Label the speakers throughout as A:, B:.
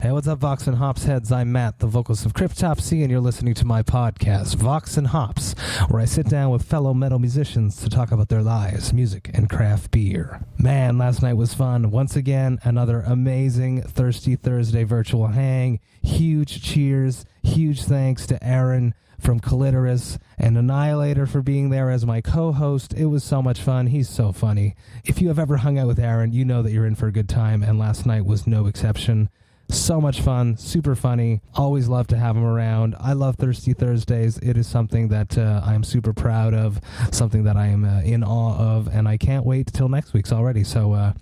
A: Hey, what's up, Vox and Hops heads? I'm Matt, the vocalist of Cryptopsy, and you're listening to my podcast, Vox and Hops, where I sit down with fellow metal musicians to talk about their lives, music, and craft beer. Man, last night was fun. Once again, another amazing Thirsty Thursday virtual hang. Huge cheers, huge thanks to Aaron from Clitoris and Annihilator for being there as my co-host. It was so much fun. He's so funny. If you have ever hung out with Aaron, you know that you're in for a good time, and last night was no exception. So much fun, super funny. Always love to have him around. I love Thirsty Thursdays. It is something that I am super proud of, something that I am in awe of, and I can't wait till next week's already. So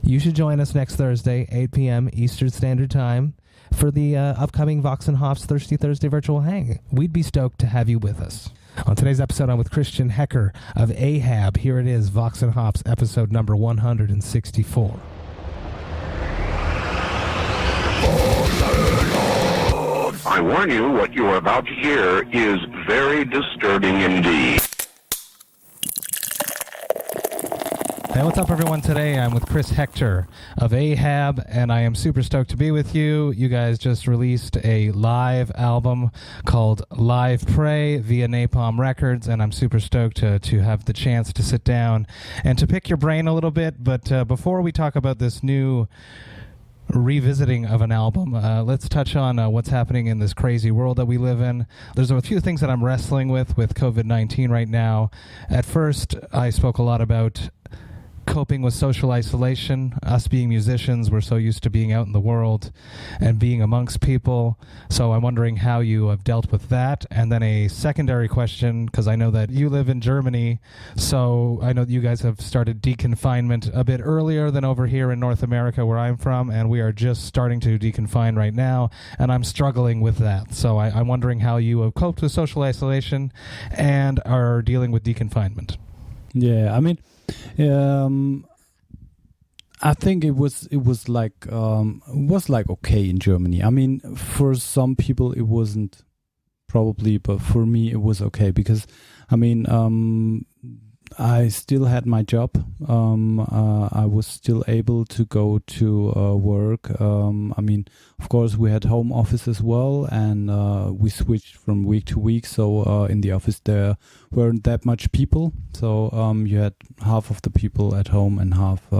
A: you should join us next Thursday, 8 p.m. Eastern Standard Time, for the upcoming Vox and Hops Thirsty Thursday virtual hang. We'd be stoked to have you with us. On today's episode, I'm with Christian Hector of Ahab. Here it is, Vox and Hops, episode number 164.
B: I warn you, what you are about to hear is very disturbing indeed.
A: Hey, what's up, everyone? Today I'm with Chris Hector of Ahab, and I am super stoked to be with you. You guys just released a live album called Live Pray via Napalm Records, and I'm super stoked to have the chance to sit down and to pick your brain a little bit. But before we talk about this new revisiting of an album, let's touch on what's happening in this crazy world that we live in. There's a few things that I'm wrestling with COVID-19 right now. At first, I spoke a lot about coping with social isolation. Us being musicians, we're so used to being out in the world and being amongst people. So I'm wondering how you have dealt with that. And then a secondary question, because I know that you live in Germany, so I know that you guys have started deconfinement a bit earlier than over here in North America where I'm from, and we are just starting to deconfine right now, and I'm struggling with that. So I'm wondering how you have coped with social isolation and are dealing with deconfinement.
C: Yeah, I mean, I think it was like okay in Germany. I mean, for some people it wasn't probably, but for me it was okay because I mean I still had my job. I was still able to go to work. I mean, of course, we had home office as well, and we switched from week to week. So in the office there weren't that much people. So you had half of the people at home and half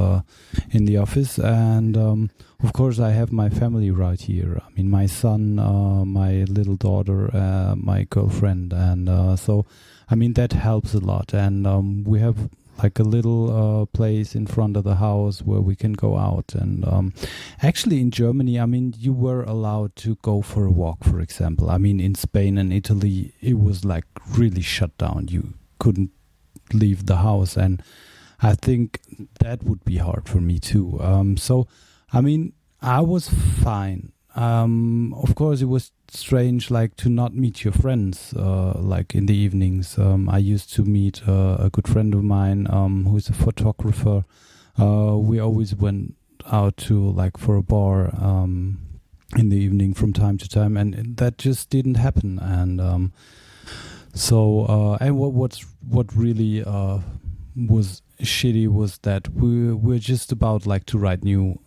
C: in the office. And of course, I have my family right here. I mean, my son, my little daughter, my girlfriend, and so. I mean, that helps a lot. And we have like a little place in front of the house where we can go out. And actually in Germany, I mean, you were allowed to go for a walk, for example. I mean, in Spain and Italy, it was like really shut down. You couldn't leave the house. And I think that would be hard for me too. So, I mean, I was fine. Of course, it was strange, like to not meet your friends, like in the evenings. I used to meet a good friend of mine, who is a photographer. We always went out to like for a bar, in the evening from time to time, and that just didn't happen. And so, and what really was shitty was that we're just about like to write new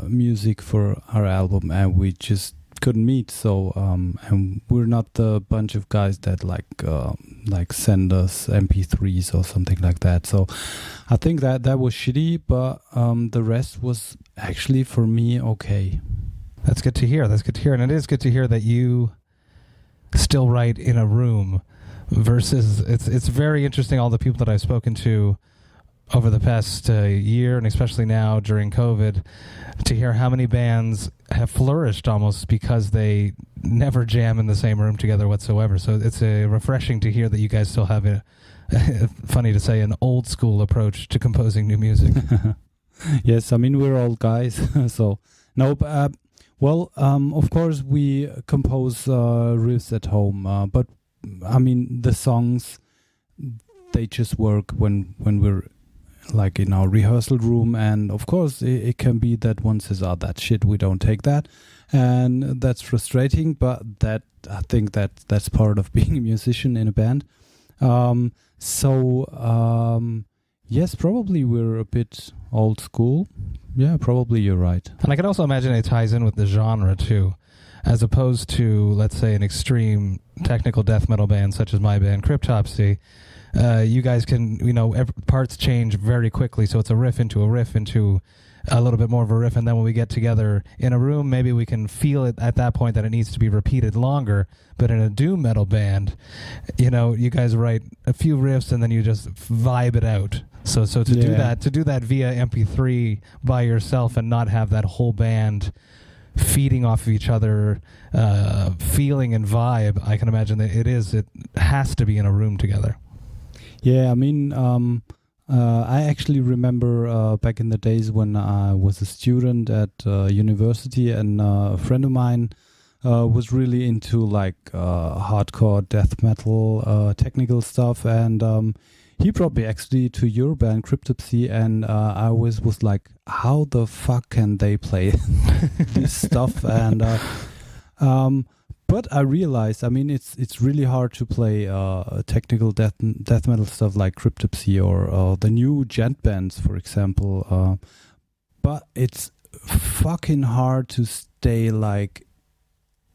C: music for our album, and we just couldn't meet. So and we're not the bunch of guys that like send us MP3s or something like that. So I think that was shitty, but the rest was actually for me okay.
A: That's good to hear. And it is good to hear that you still write in a room versus it's very interesting, all the people that I've spoken to over the past year, and especially now during COVID, to hear how many bands have flourished almost because they never jam in the same room together whatsoever. So it's refreshing to hear that you guys still have funny to say, an old school approach to composing new music.
C: Yes, I mean, we're old guys. So, no, well, of course we compose riffs at home, but I mean, the songs, they just work when we're like in our rehearsal room. And of course it can be that one says, oh, that shit, we don't take that, and that's frustrating, but that I think that's part of being a musician in a band. Yes, probably we're a bit old school. Yeah, probably you're right.
A: And I can also imagine it ties in with the genre too, as opposed to, let's say, an extreme technical death metal band such as my band, Cryptopsy. You guys can, parts change very quickly, so it's a riff into a little bit more of a riff, and then when we get together in a room, maybe we can feel it at that point that it needs to be repeated longer. But in a doom metal band, you guys write a few riffs and then you just vibe it out. So to do that via MP3 by yourself and not have that whole band feeding off of each other, feeling and vibe, I can imagine that it has to be in a room together.
C: Yeah, I mean, I actually remember back in the days when I was a student at university, and a friend of mine was really into like hardcore death metal technical stuff, and he brought me actually to your band Cryptopsy, and I always was like, how the fuck can they play this stuff? And but I realized, I mean, it's really hard to play technical death metal stuff like Cryptopsy or the new gent bands, for example. But it's fucking hard to stay like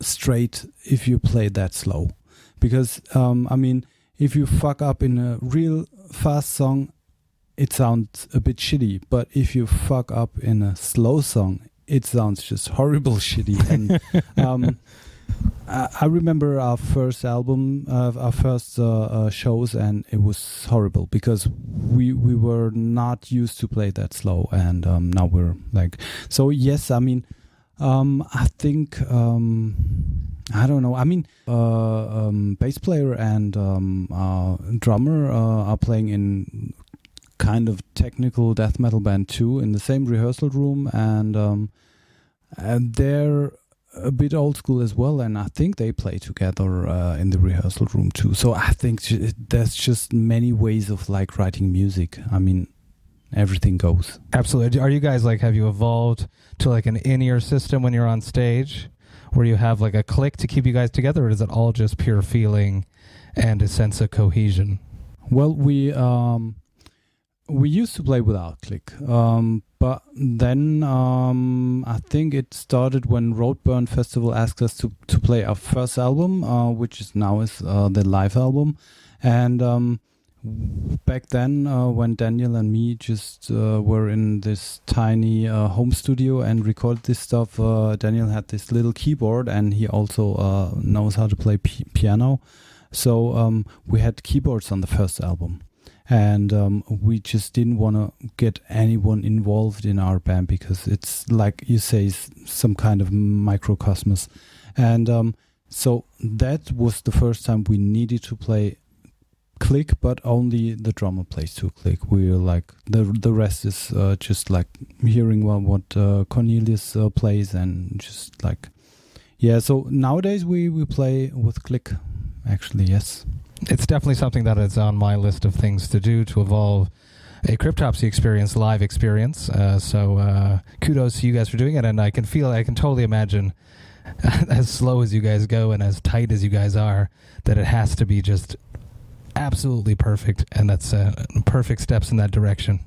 C: straight if you play that slow, because I mean, if you fuck up in a real fast song, it sounds a bit shitty. But if you fuck up in a slow song, it sounds just horrible shitty. And I remember our first album, our first shows, and it was horrible because we were not used to play that slow, and now we're like, so yes, I mean, I think, I don't know, I mean, bass player and drummer are playing in kind of technical death metal band too, in the same rehearsal room, and they're a bit old school as well, and I think they play together in the rehearsal room too. So I think there's just many ways of like writing music. I mean, everything goes.
A: Absolutely. Are you guys like, have you evolved to like an Inear system when you're on stage, where you have like a click to keep you guys together, or is it all just pure feeling and a sense of cohesion?
C: Well, we used to play without click, but then I think it started when Roadburn Festival asked us to play our first album, which is now the live album. And back then, when Daniel and me just were in this tiny home studio and recorded this stuff, Daniel had this little keyboard, and he also knows how to play piano. So we had keyboards on the first album. And we just didn't want to get anyone involved in our band because it's like you say, some kind of microcosmos. And so that was the first time we needed to play click, but only the drummer plays to click. We're like, the rest is just like hearing what Cornelius plays, and just like, yeah. So nowadays we play with click, actually, yes.
A: It's definitely something that is on my list of things to do to evolve a Cryptopsy experience, live experience. So kudos to you guys for doing it. And I can totally imagine, as slow as you guys go and as tight as you guys are, that it has to be just absolutely perfect. And that's perfect steps in that direction.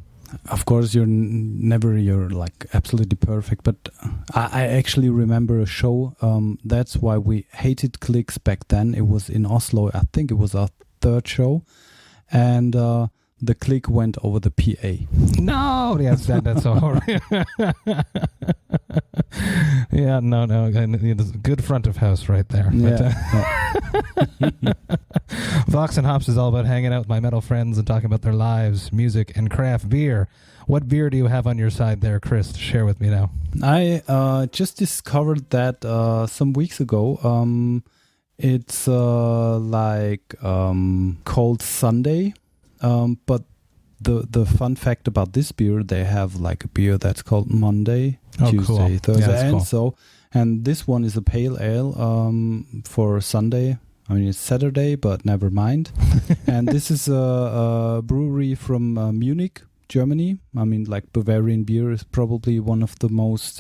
C: Of course, you're like absolutely perfect, but I actually remember a show. That's why we hated clicks back then. It was in Oslo. I think it was our third show, and the click went over the PA.
A: No, yes, that's so horrible. Yeah, no, good front of house right there.
C: Yeah.
A: Vox&Hops is all about hanging out with my metal friends and talking about their lives, music, and craft beer. What beer do you have on your side there, Chris, to share with me now?
C: I just discovered that some weeks ago. It's like called Sunday, but the fun fact about this beer, they have like a beer that's called Monday, Tuesday,
A: cool.
C: Thursday,
A: yeah,
C: and
A: cool.
C: And this one is a pale ale for Sunday. I mean, it's Saturday, but never mind. And this is a brewery from Munich, Germany. I mean, like Bavarian Beer is probably one of the most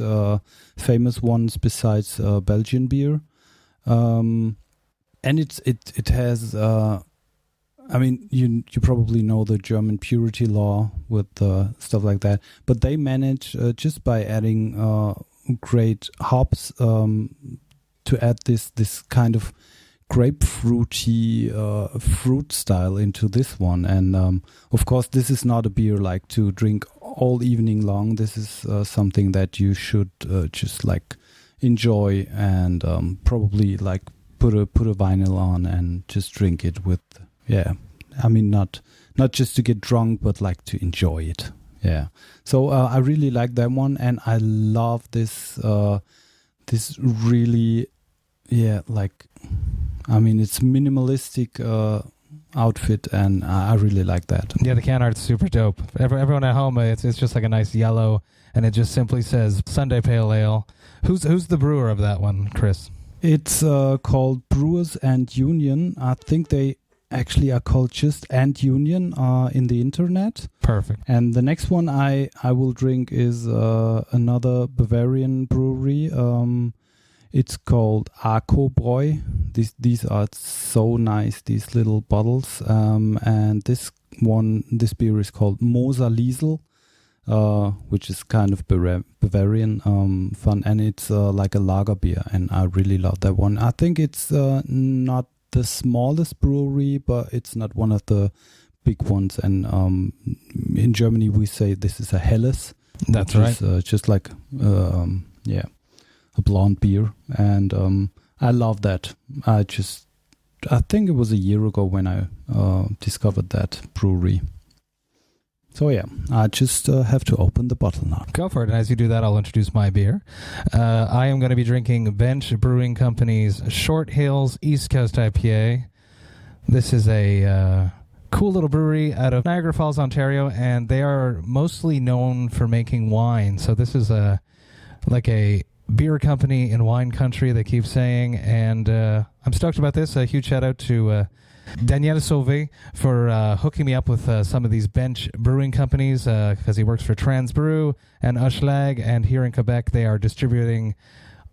C: famous ones besides Belgian beer. And it has I mean, you probably know the German purity law with stuff like that, but they manage just by adding great hops to add this kind of grapefruity fruit style into this one. And of course, this is not a beer like to drink all evening long. This is something that you should just like enjoy and probably like put a vinyl on and just drink it with. Yeah, I mean not just to get drunk, but like to enjoy it. Yeah, so I really like that one, and I love this this really, yeah, like, I mean, it's minimalistic outfit, and I really like that.
A: Yeah, the can art's super dope. Everyone at home, it's just like a nice yellow, and it just simply says Sunday Pale Ale. Who's the brewer of that one, Chris?
C: It's called Brewers and Union. I think they actually are called just and Union in the internet.
A: Perfect.
C: And the next one I will drink is another Bavarian brewery. It's called Arcobräu. These are so nice, these little bottles. And this beer is called Moos Liesl, which is kind of Bavarian fun, and it's like a lager beer, and I really love that one. I think it's not the smallest brewery, but it's not one of the big ones. And in Germany, we say this is a Helles.
A: That's right.
C: Just like a blonde beer, and I love that. I think it was a year ago when I discovered that brewery. So yeah, I just have to open the bottle now.
A: Go for it. And as you do that, I'll introduce my beer. I am going to be drinking Bench Brewing Company's Short Hills East Coast IPA. This is a cool little brewery out of Niagara Falls, Ontario, and they are mostly known for making wine. So this is like a beer company in wine country, they keep saying, and I'm stoked about this. A huge shout out to Nun So Vile for hooking me up with some of these Bench Brewing companies, because he works for Transbrew and Ushlag, and here in Quebec they are distributing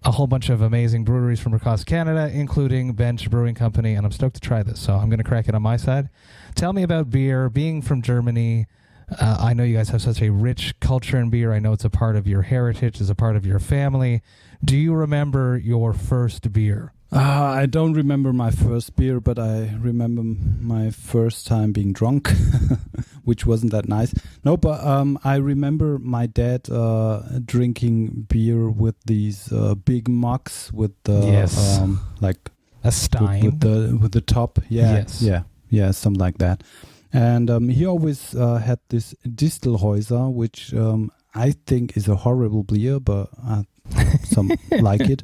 A: a whole bunch of amazing breweries from across Canada, including Bench Brewing Company, and I'm stoked to try this, so I'm going to crack it on my side. Tell me about beer, being from Germany. I know you guys have such a rich culture in beer. I know it's a part of your heritage, it's a part of your family. Do you remember your first beer?
C: I don't remember my first beer, but I remember my first time being drunk, which wasn't that nice. No, but I remember my dad drinking beer with these big mugs with the like
A: a stein
C: with the top. Yeah,
A: yes.
C: yeah, something like that. And he always had this Distelhäuser, which I think is a horrible beer, but some like it.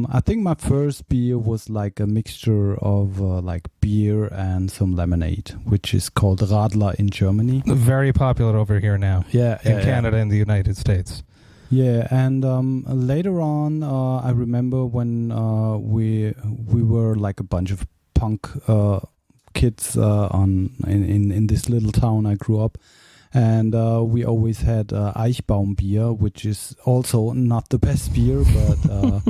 C: I think my first beer was like a mixture of like beer and some lemonade, which is called Radler in Germany.
A: Very popular over here now.
C: Yeah,
A: in Canada and the United States.
C: Yeah, and later on, I remember when we were like a bunch of punk kids in this little town I grew up. And we always had Eichbaum beer, which is also not the best beer, but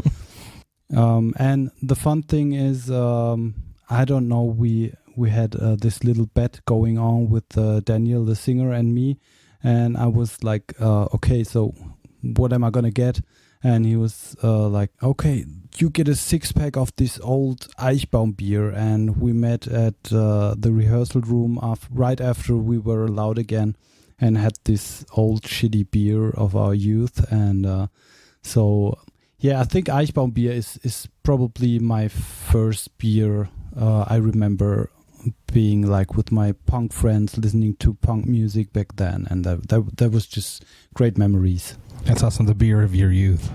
C: and the fun thing is, I don't know, we had this little bet going on with Daniel, the singer, and me, and I was like, okay, so what am I gonna get? And he was like, okay, you get a 6-pack of this old Eichbaum beer. And we met at the rehearsal room right after we were allowed again, and had this old shitty beer of our youth. And so, yeah, I think Eichbaum beer is probably my first beer. I remember being like with my punk friends, listening to punk music back then, and that was just great memories.
A: That's awesome, the beer of your youth,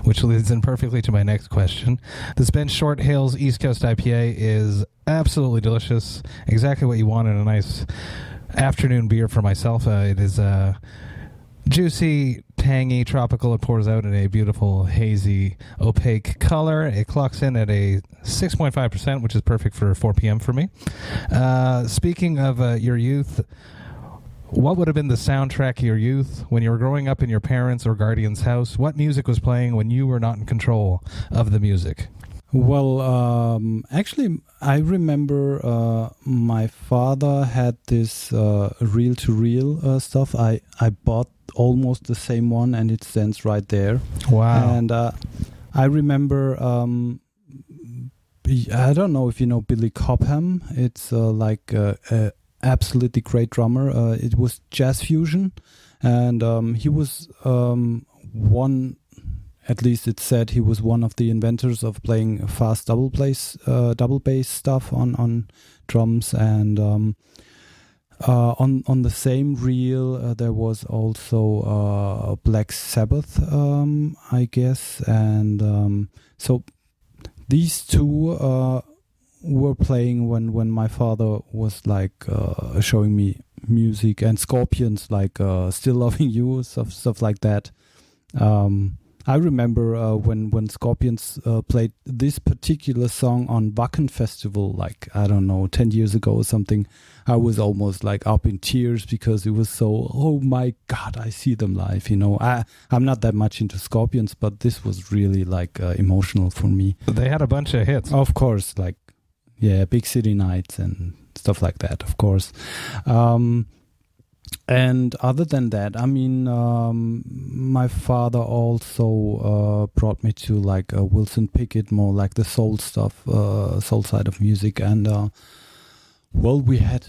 A: which leads in perfectly to my next question. This Bench Short Hills East Coast IPA is absolutely delicious, exactly what you want in a nice afternoon beer for myself. It is juicy, tangy, tropical. It pours out in a beautiful, hazy, opaque color. It clocks in at a 6.5%, which is perfect for 4 p.m. for me. Speaking of your youth, what would have been the soundtrack of your youth when you were growing up in your parents' or guardian's house? What music was playing when you were not in control of the music?
C: Well, actually, I remember my father had this reel-to-reel stuff. I bought almost the same one, and it stands right there.
A: Wow.
C: And I remember, I don't know if you know Billy Cobham. It's like a absolutely great drummer. It was jazz fusion, and he was one. At least it said he was one of the inventors of playing fast double bass stuff on drums, and on the same reel there was also Black Sabbath, I guess, and so these two were playing when my father was like showing me music, and Scorpions, like Still Loving You, stuff like that. I remember when Scorpions played this particular song on Wacken Festival, like, I don't know, 10 years ago or something. I was almost like up in tears because it was so, oh my God, I see them live, you know. I'm not that much into Scorpions, but this was really like emotional for me.
A: They had a bunch of hits.
C: Of course, like, yeah, Big City Nights and stuff like that, of course. And other than that, I mean, my father also brought me to like Wilson Pickett, more like the soul stuff, soul side of music. And well, we had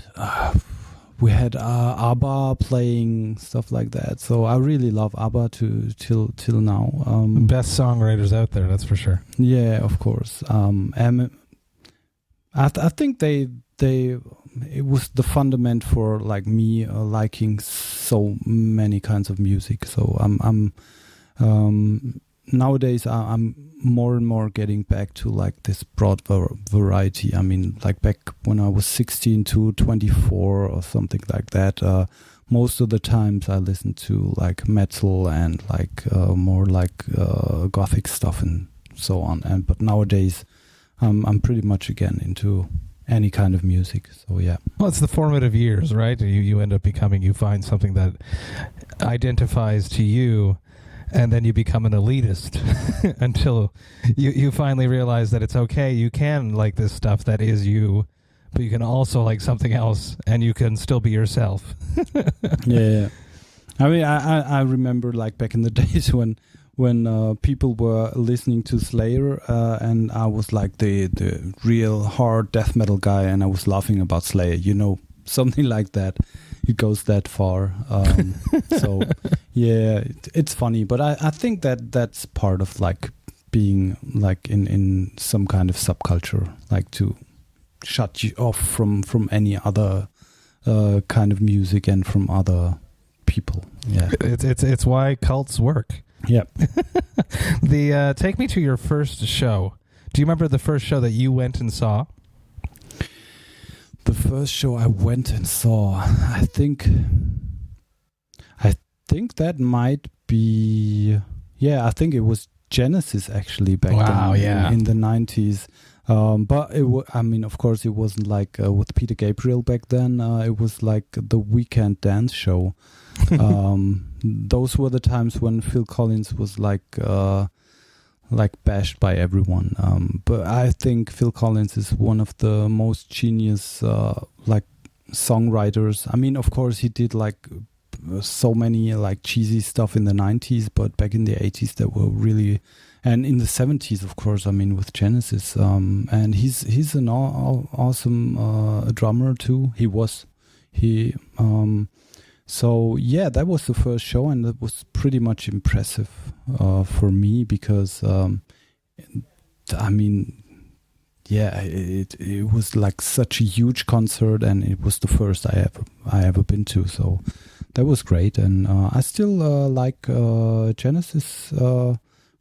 C: ABBA playing, stuff like that. So I really love ABBA till now.
A: Best songwriters out there, that's for sure.
C: Yeah, of course. And I think it was the fundament for like me liking so many kinds of music. So I'm nowadays I'm more and more getting back to like this broad variety. I mean, like back when I was 16 to 24 or something like that, most of the times I listened to like metal and like more like gothic stuff and so on. But nowadays I'm pretty much again into any kind of music. So yeah.
A: Well, it's the formative years, right? You end up you find something that identifies to you, and then you become an elitist until you finally realize that it's okay. You can like this stuff that is you, but you can also like something else, and you can still be yourself.
C: Yeah. I mean, I remember like back in the days when people were listening to Slayer, and I was like the real hard death metal guy, and I was laughing about Slayer, you know, something like that. It goes that far. So yeah, it's funny, but I think that's part of like being like in some kind of subculture, like to shut you off from any other kind of music and from other people. Yeah,
A: it's why cults work.
C: Yep.
A: Take me to your first show. Do you remember the first show that you went and saw?
C: The first show I went and saw, I think that might be, yeah, I think it was Genesis actually back then in the 90s. But I mean, of course, it wasn't like with Peter Gabriel back then. It was like the weekend dance show. Those were the times when Phil Collins was like bashed by everyone. But I think Phil Collins is one of the most genius like songwriters. I mean, of course, he did like so many like cheesy stuff in the 90s, but back in the 80s there were really, and in the 70s, of course, I mean, with Genesis, and he's an awesome drummer too. So yeah, that was the first show, and it was pretty much impressive for me because I mean, yeah, it was like such a huge concert, and it was the first I ever been to. So that was great, and I still like Genesis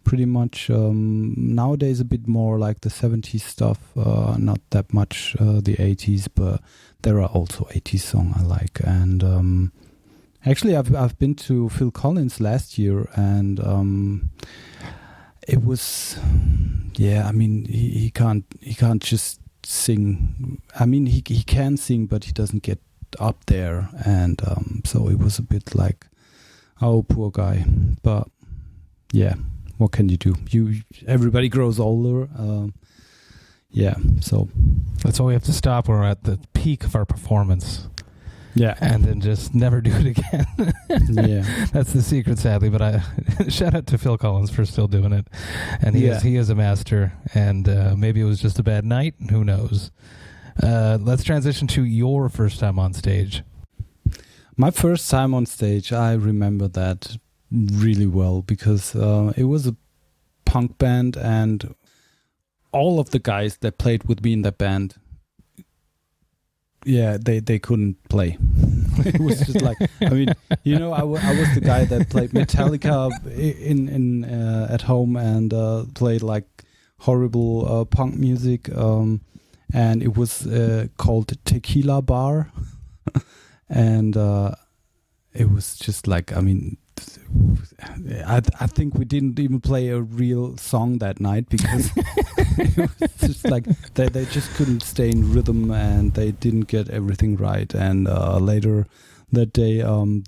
C: pretty much. Nowadays, a bit more like the 70s stuff, not that much the 80s, but there are also 80s songs I like. And actually, I've been to Phil Collins last year, and it was, yeah, I mean, he can't just sing. I mean, he can sing, but he doesn't get up there, and so it was a bit like, oh, poor guy. But yeah, what can you do? Everybody grows older. So
A: that's why we have to stop when we're at the peak of our performance.
C: Yeah,
A: and then just never do it again.
C: Yeah,
A: that's the secret, sadly. But I shout out to Phil Collins for still doing it, and he is a master. And maybe it was just a bad night. Who knows? Let's transition to your first time on stage.
C: My first time on stage, I remember that really well because it was a punk band, and all of the guys that played with me in that band, they couldn't play. It was just like, I mean, I was the guy that played Metallica in at home and played like horrible punk music, and it was called Tequila Bar, and it was just like, I mean, I think we didn't even play a real song that night because it was just like they just couldn't stay in rhythm and they didn't get everything right. And later that day, an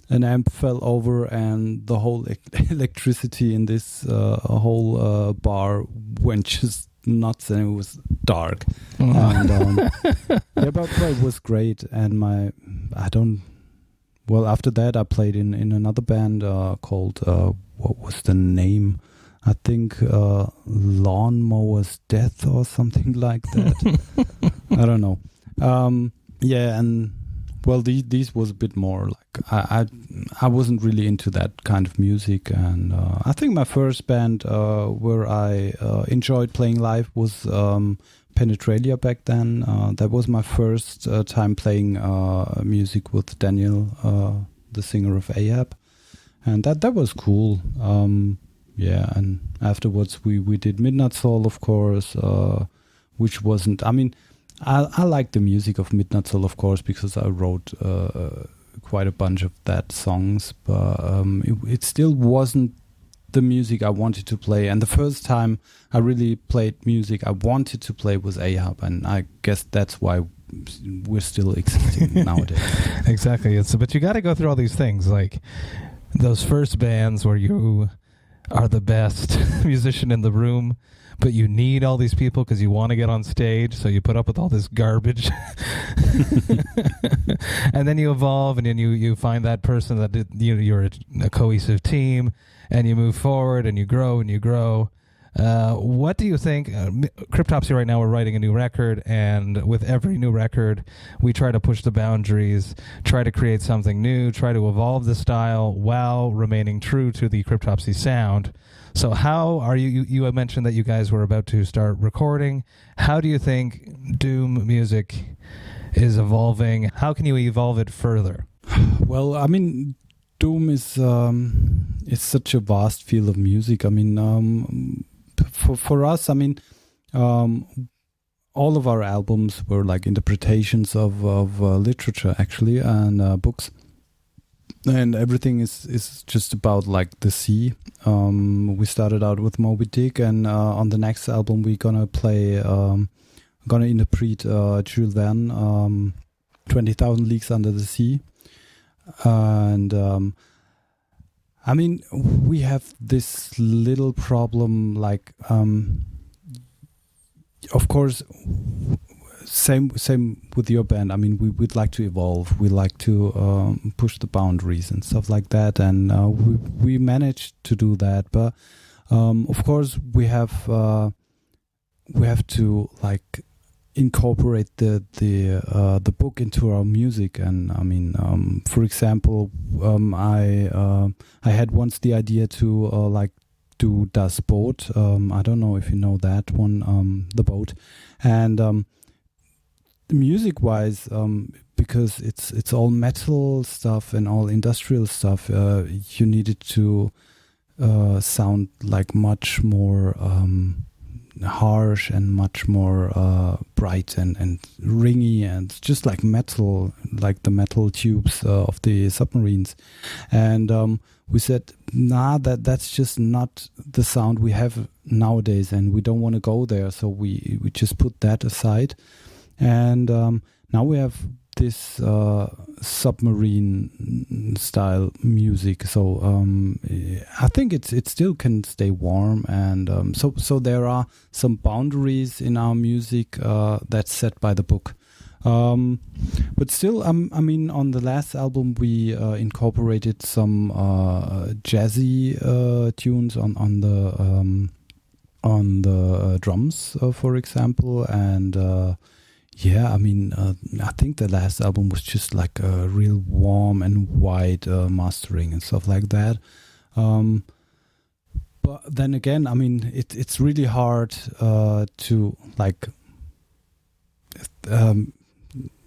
C: amp fell over and the whole electricity in this whole bar went just nuts, and it was dark. And but it was great. And after that, I played in another band called, what was the name? I think Lawnmower's Death or something like that. I don't know. And well, these was a bit more like, I wasn't really into that kind of music. And I think my first band where I enjoyed playing live was Penetralia back then. That was my first time playing music with Daniel, the singer of Ahab, and that was cool. And afterwards we did Midnight Soul, of course, which wasn't. I mean, I like the music of Midnight Soul, of course, because I wrote quite a bunch of that songs, but it still wasn't the music I wanted to play. And the first time I really played music I wanted to play was Ahab, and I guess that's why we're still existing nowadays.
A: Exactly. But you got to go through all these things, like those first bands where you are the best musician in the room, but you need all these people because you want to get on stage, so you put up with all this garbage. And then you evolve, and then you find that person that you're a cohesive team, and you move forward, and you grow, and you grow. What do you think? Cryptopsy right now, we're writing a new record, and with every new record, we try to push the boundaries, try to create something new, try to evolve the style while remaining true to the Cryptopsy sound. So how are you had mentioned that you guys were about to start recording. How do you think Doom music is evolving? How can you evolve it further?
C: Well, I mean, Doom is such a vast field of music. I mean, for us, I mean, all of our albums were like interpretations of literature, actually, and books. And everything is just about like the sea. We started out with Moby Dick, and on the next album we're gonna play, gonna interpret Jules Verne, 20,000 Leagues Under the Sea. And I mean, we have this little problem, like, of course, same with your band. I mean, we'd like to evolve. We like to push the boundaries and stuff like that, and we managed to do that. But of course, we have to like incorporate the book into our music. And I mean, for example, I had once the idea to like do Das Boot. I don't know if you know that one, The Boat, and music wise, because it's all metal stuff and all industrial stuff, you needed to sound like much more harsh and much more bright and ringy, and just like metal, like the metal tubes of the submarines. And we said, nah, that's just not the sound we have nowadays, and we don't want to go there. So we just put that aside. And now we have this submarine style music. So I think it still can stay warm, and so there are some boundaries in our music that's set by the book. But still, I mean, on the last album we incorporated some jazzy tunes on the drums, for example, and. Yeah, I mean, I think the last album was just like a real warm and wide mastering and stuff like that. But then again, I mean, it's really hard to like.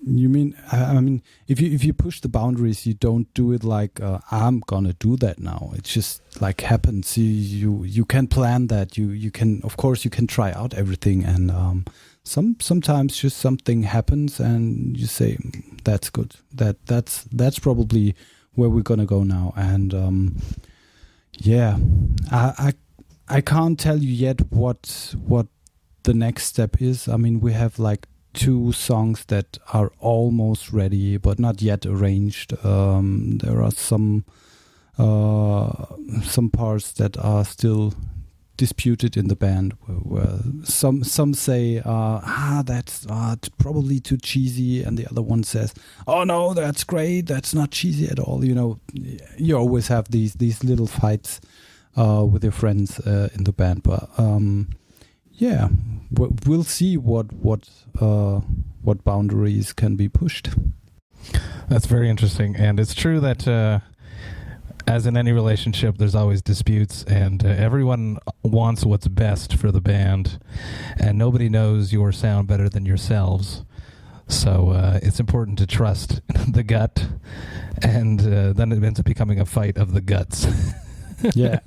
C: You mean? I mean, if you push the boundaries, you don't do it like I'm gonna do that now. It just like happens. You can plan that. You can, of course, you can try out everything, and sometimes just something happens, and you say that's good. That's probably where we're gonna go now. And yeah, I can't tell you yet what the next step is. I mean, we have like 2 songs that are almost ready but not yet arranged. There are some parts that are still disputed in the band, where some say that's probably too cheesy, and the other one says, oh no, that's great, that's not cheesy at all. You know, you always have these little fights with your friends in the band, but yeah, we'll see what boundaries can be pushed.
A: That's very interesting, and it's true that as in any relationship, there's always disputes, and everyone wants what's best for the band, and nobody knows your sound better than yourselves. So it's important to trust the gut, and then it ends up becoming a fight of the guts.
C: Yeah,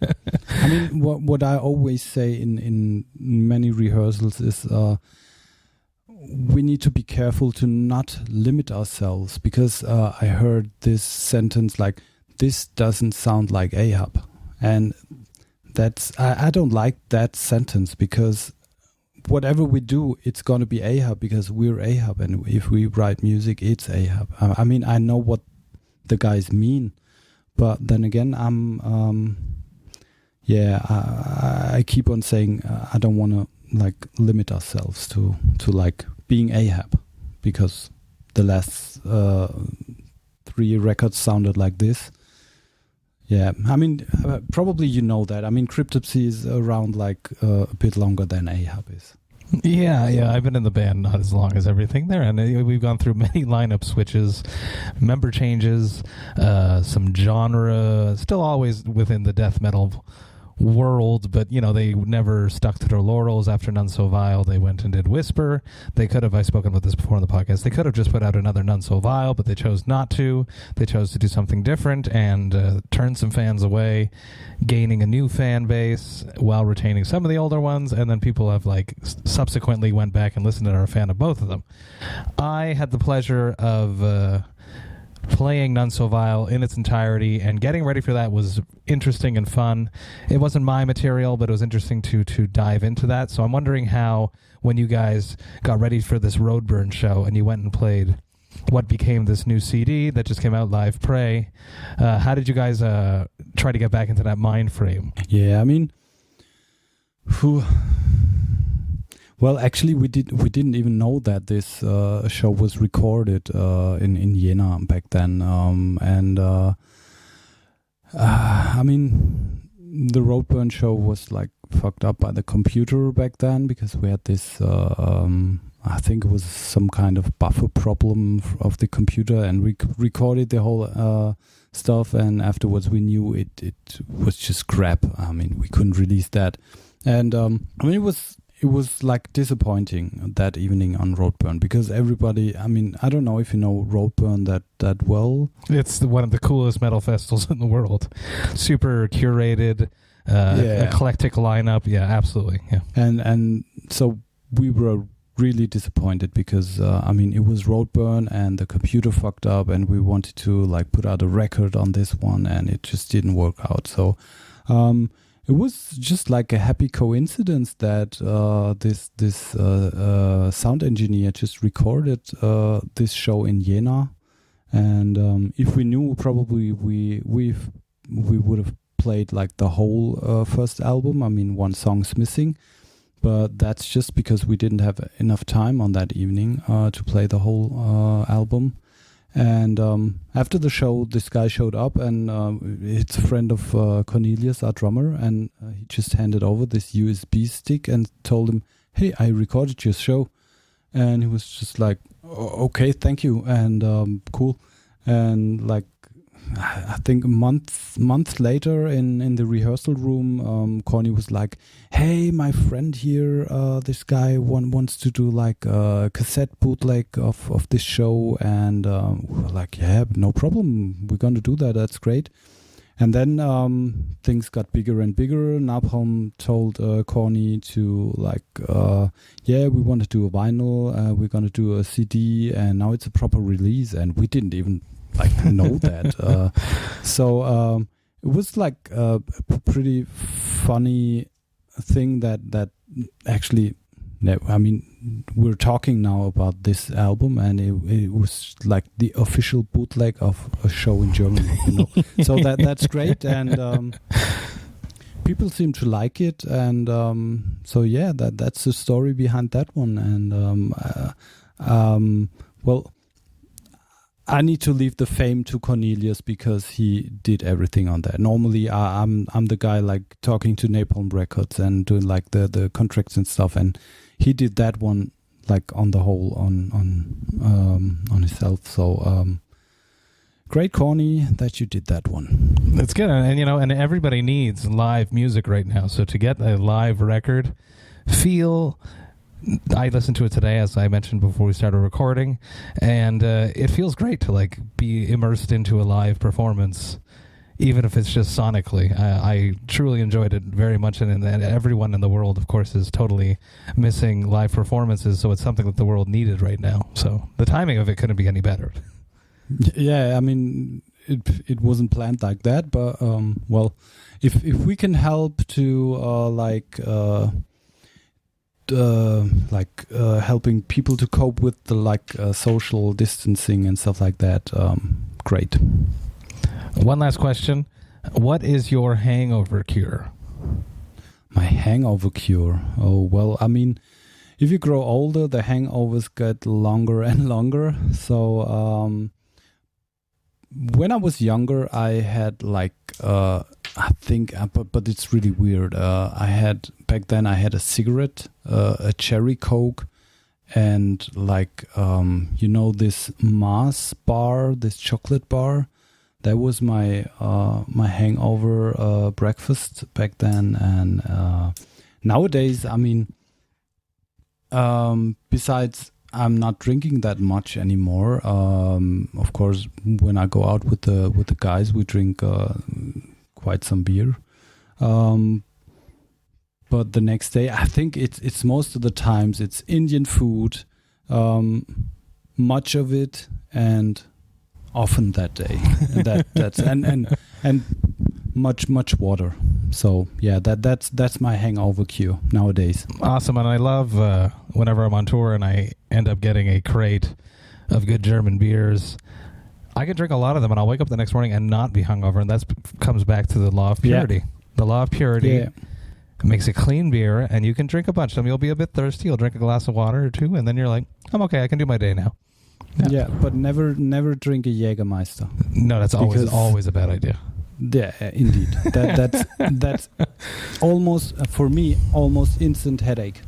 C: I mean, what I always say in many rehearsals is we need to be careful to not limit ourselves, because I heard this sentence like, this doesn't sound like Ahab, and that's I don't like that sentence, because whatever we do, it's going to be Ahab, because we're Ahab, and if we write music, it's Ahab. I mean, I know what the guys mean, but then again, I keep on saying I don't want to like limit ourselves to like being Ahab, because the last 3 records sounded like this. Yeah, I mean, probably you know that. I mean, Cryptopsy is around like a bit longer than Ahab is.
A: Yeah, I've been in the band not as long as everything there, and we've gone through many lineup switches, member changes, some genre, still always within the death metal world, but you know, they never stuck to their laurels. After Nun So Vile, they went and did Whisper. They could have, I've spoken about this before on the podcast, they could have just put out another Nun So Vile, but they chose not to. They chose to do something different and turn some fans away, gaining a new fan base while retaining some of the older ones, and then people have like subsequently went back and listened and are a fan of both of them. I had the pleasure of playing Nun So Vile in its entirety, and getting ready for that was interesting and fun. It wasn't my material, but it was interesting to dive into that. So I'm wondering how, when you guys got ready for this Roadburn show and you went and played what became this new CD that just came out, Live Pray, how did you guys try to get back into that mind frame?
C: Yeah, I mean, well, actually, we didn't even know that this show was recorded in Jena back then, and I mean, the Roadburn show was like fucked up by the computer back then, because we had this. I think it was some kind of buffer problem of the computer, and we recorded the whole stuff, and afterwards we knew it was just crap. I mean, we couldn't release that, and I mean, it was like disappointing that evening on Roadburn, because everybody, I mean, I don't know if you know Roadburn that well.
A: It's one of the coolest metal festivals in the world. Super curated, eclectic lineup. Yeah, absolutely. Yeah.
C: And so we were really disappointed, because I mean, it was Roadburn and the computer fucked up, and we wanted to like put out a record on this one, and it just didn't work out. So it was just like a happy coincidence that this sound engineer just recorded this show in Jena, and if we knew, probably we would have played like the whole first album. I mean, one song's missing, but that's just because we didn't have enough time on that evening to play the whole album. And after the show, this guy showed up, and it's a friend of Cornelius, our drummer, and he just handed over this USB stick and told him, "Hey, I recorded your show." And he was just like, "Okay, thank you," and cool. And like, I think a month later in the rehearsal room, Corny was like, "Hey, my friend here, this guy wants to do like a cassette bootleg of this show," and we were like, "Yeah, no problem, we're going to do that, that's great." And then things got bigger and bigger. Napalm told Corny to like, "Yeah, we want to do a vinyl, we're going to do a CD, and now it's a proper release," and we didn't even like know that. So it was like a pretty funny thing that actually, I mean, we're talking now about this album, and it was like the official bootleg of a show in Germany, you know. So that's great, and people seem to like it, and so yeah, that's the story behind that one. And well, I need to leave the fame to Cornelius because he did everything on that. Normally, I'm the guy like talking to Napalm Records and doing like the contracts and stuff, and he did that one like on the whole on himself. So great, Corny, that you did that one.
A: That's good, and you know, and everybody needs live music right now. So to get a live record, I listened to it today, as I mentioned before we started recording, and it feels great to like be immersed into a live performance, even if it's just sonically. I truly enjoyed it very much, and everyone in the world, of course, is totally missing live performances, so it's something that the world needed right now. So the timing of it couldn't be any better.
C: Yeah, I mean, it wasn't planned like that, but well, if we can help to helping people to cope with the social distancing and stuff like that, great.
A: One last question. What is your hangover cure?
C: My hangover cure? Oh, well, I mean, if you grow older, the hangovers get longer and longer. So when I was younger, I had like I think, but it's really weird. Back then I had a cigarette, a cherry Coke, and like you know, this Mars bar, this chocolate bar. That was my my hangover breakfast back then. And nowadays, I mean, besides, I'm not drinking that much anymore. Of course, when I go out with the guys, we drink quite some beer. But the next day, I think it's most of the times it's Indian food, much of it, and often that day. that's and much water. So yeah, that's my hangover cue nowadays.
A: Awesome, and I love whenever I'm on tour and I end up getting a crate of good German beers. I can drink a lot of them, and I'll wake up the next morning and not be hungover, and that comes back to the law of purity. Yeah. The law of purity makes a clean beer, and you can drink a bunch of them. You'll be a bit thirsty. You'll drink a glass of water or two, and then you're like, I'm okay. I can do my day now.
C: Yeah, but never drink a Jägermeister.
A: No, that's always a bad idea.
C: Yeah, indeed. That's almost, for me, almost instant headache.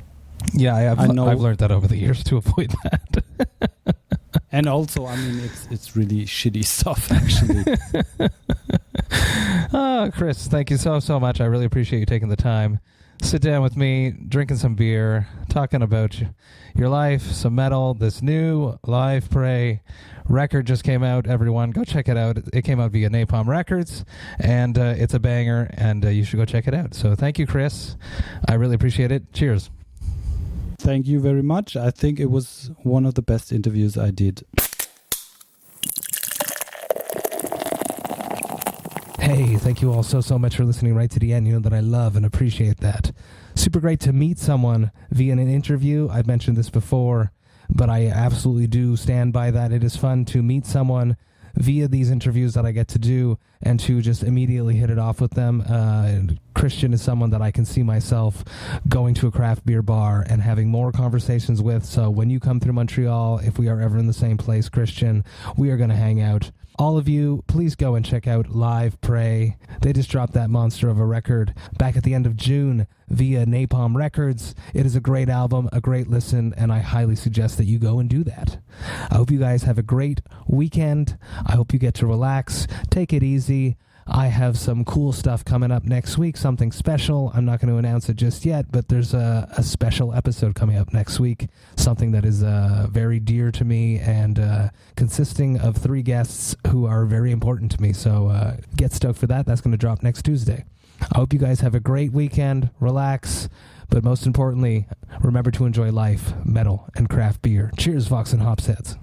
A: Yeah, I've learned that over the years to avoid that.
C: And also, I mean, it's really shitty stuff, actually.
A: Chris, thank you so much. I really appreciate you taking the time. Sit down with me, drinking some beer, talking about your life, some metal. This new Live Pray record just came out. Everyone, go check it out. It came out via Napalm Records, and it's a banger, and you should go check it out. So thank you, Chris. I really appreciate it. Cheers.
C: Thank you very much. I think it was one of the best interviews I did.
A: Hey, thank you all so much for listening right to the end. You know that I love and appreciate that. Super great to meet someone via an interview. I've mentioned this before, but I absolutely do stand by that. It is fun to meet someone via these interviews that I get to do and to just immediately hit it off with them. Christian is someone that I can see myself going to a craft beer bar and having more conversations with. So when you come through Montreal, if we are ever in the same place, Christian, we are going to hang out. All of you, please go and check out Live Pray. They just dropped that monster of a record back at the end of June via Napalm Records. It is a great album, a great listen, and I highly suggest that you go and do that. I hope you guys have a great weekend. I hope you get to relax, take it easy. I have some cool stuff coming up next week, something special. I'm not going to announce it just yet, but there's a special episode coming up next week, something that is very dear to me and consisting of 3 guests who are very important to me. So get stoked for that. That's going to drop next Tuesday. I hope you guys have a great weekend, relax, but most importantly, remember to enjoy life, metal, and craft beer. Cheers, Vox and Hops heads.